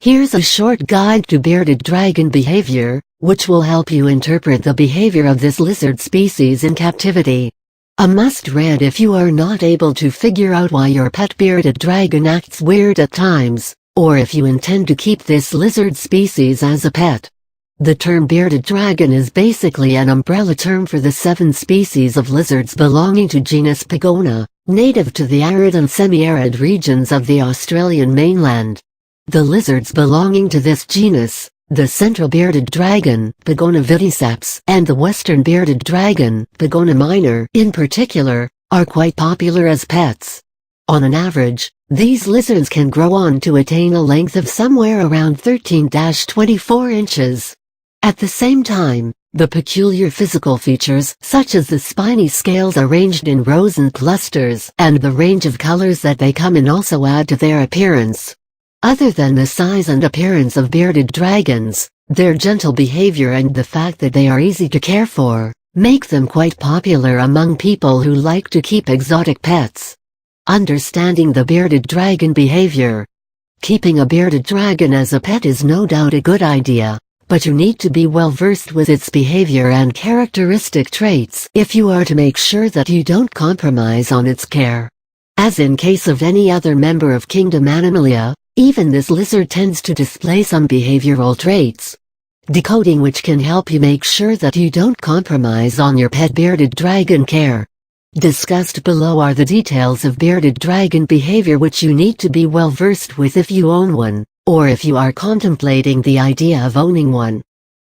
Here's a short guide to bearded dragon behavior, which will help you interpret the behavior of this lizard species in captivity. A must-read if you are not able to figure out why your pet bearded dragon acts weird at times, or if you intend to keep this lizard species as a pet. The term bearded dragon is basically an umbrella term for the 7 species of lizards belonging to genus Pagona, native to the arid and semi-arid regions of the Australian mainland. The lizards belonging to this genus, the central bearded dragon, Pagona vidiceps, and the western bearded dragon, Pagona minor, in particular, are quite popular as pets. On an average, these lizards can grow on to attain a length of somewhere around 13-24 inches. At the same time, the peculiar physical features such as the spiny scales arranged in rows and clusters and the range of colors that they come in also add to their appearance. Other than the size and appearance of bearded dragons, their gentle behavior and the fact that they are easy to care for, make them quite popular among people who like to keep exotic pets. Understanding the bearded dragon behavior. Keeping a bearded dragon as a pet is no doubt a good idea, but you need to be well versed with its behavior and characteristic traits if you are to make sure that you don't compromise on its care. As in case of any other member of Kingdom Animalia, even this lizard tends to display some behavioral traits, decoding which can help you make sure that you don't compromise on your pet bearded dragon care. Discussed below are the details of bearded dragon behavior which you need to be well versed with if you own one, or if you are contemplating the idea of owning one.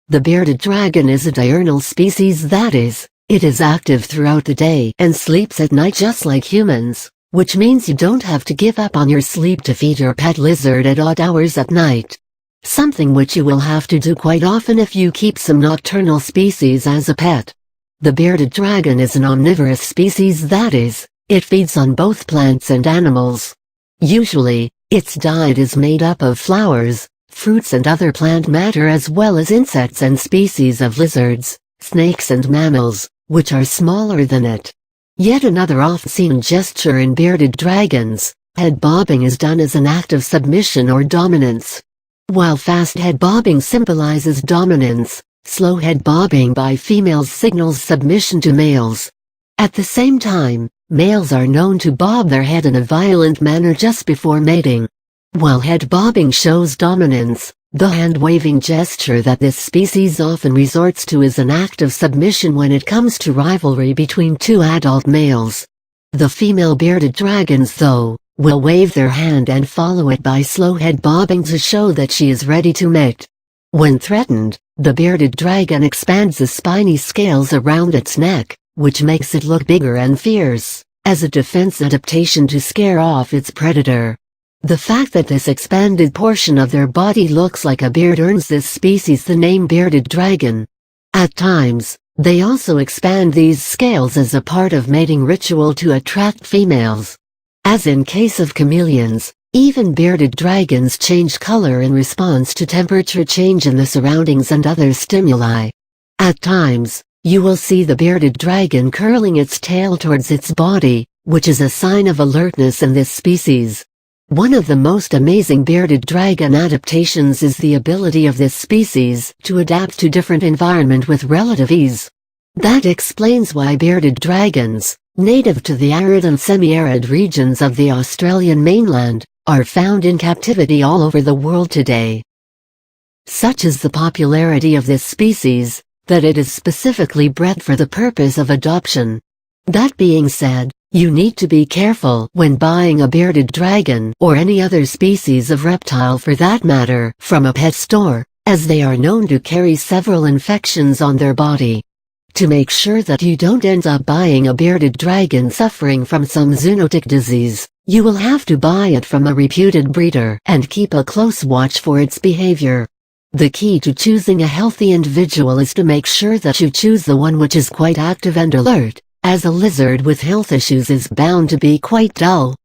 The bearded dragon is a diurnal species, that is, it is active throughout the day and sleeps at night just like humans, which means you don't have to give up on your sleep to feed your pet lizard at odd hours at night. Something which you will have to do quite often if you keep some nocturnal species as a pet. The bearded dragon is an omnivorous species, that is, it feeds on both plants and animals. Usually, its diet is made up of flowers, fruits and other plant matter as well as insects and species of lizards, snakes and mammals, which are smaller than it. Yet another oft-seen gesture in bearded dragons, head bobbing, is done as an act of submission or dominance. While fast head bobbing symbolizes dominance, slow head bobbing by females signals submission to males. At the same time, males are known to bob their head in a violent manner just before mating. While head bobbing shows dominance, the hand-waving gesture that this species often resorts to is an act of submission when it comes to rivalry between 2 adult males. The female bearded dragons, though, will wave their hand and follow it by slow head bobbing to show that she is ready to mate. When threatened, the bearded dragon expands the spiny scales around its neck, which makes it look bigger and fierce, as a defense adaptation to scare off its predator. The fact that this expanded portion of their body looks like a beard earns this species the name bearded dragon. At times, they also expand these scales as a part of mating ritual to attract females. As in case of chameleons, even bearded dragons change color in response to temperature change in the surroundings and other stimuli. At times, you will see the bearded dragon curling its tail towards its body, which is a sign of alertness in this species. One of the most amazing bearded dragon adaptations is the ability of this species to adapt to different environment with relative ease. That explains why bearded dragons, native to the arid and semi-arid regions of the Australian mainland, are found in captivity all over the world today. Such is the popularity of this species, that it is specifically bred for the purpose of adoption. That being said, you need to be careful when buying a bearded dragon or any other species of reptile for that matter from a pet store, as they are known to carry several infections on their body. To make sure that you don't end up buying a bearded dragon suffering from some zoonotic disease, you will have to buy it from a reputed breeder and keep a close watch for its behavior. The key to choosing a healthy individual is to make sure that you choose the one which is quite active and alert, as a lizard with health issues is bound to be quite dull.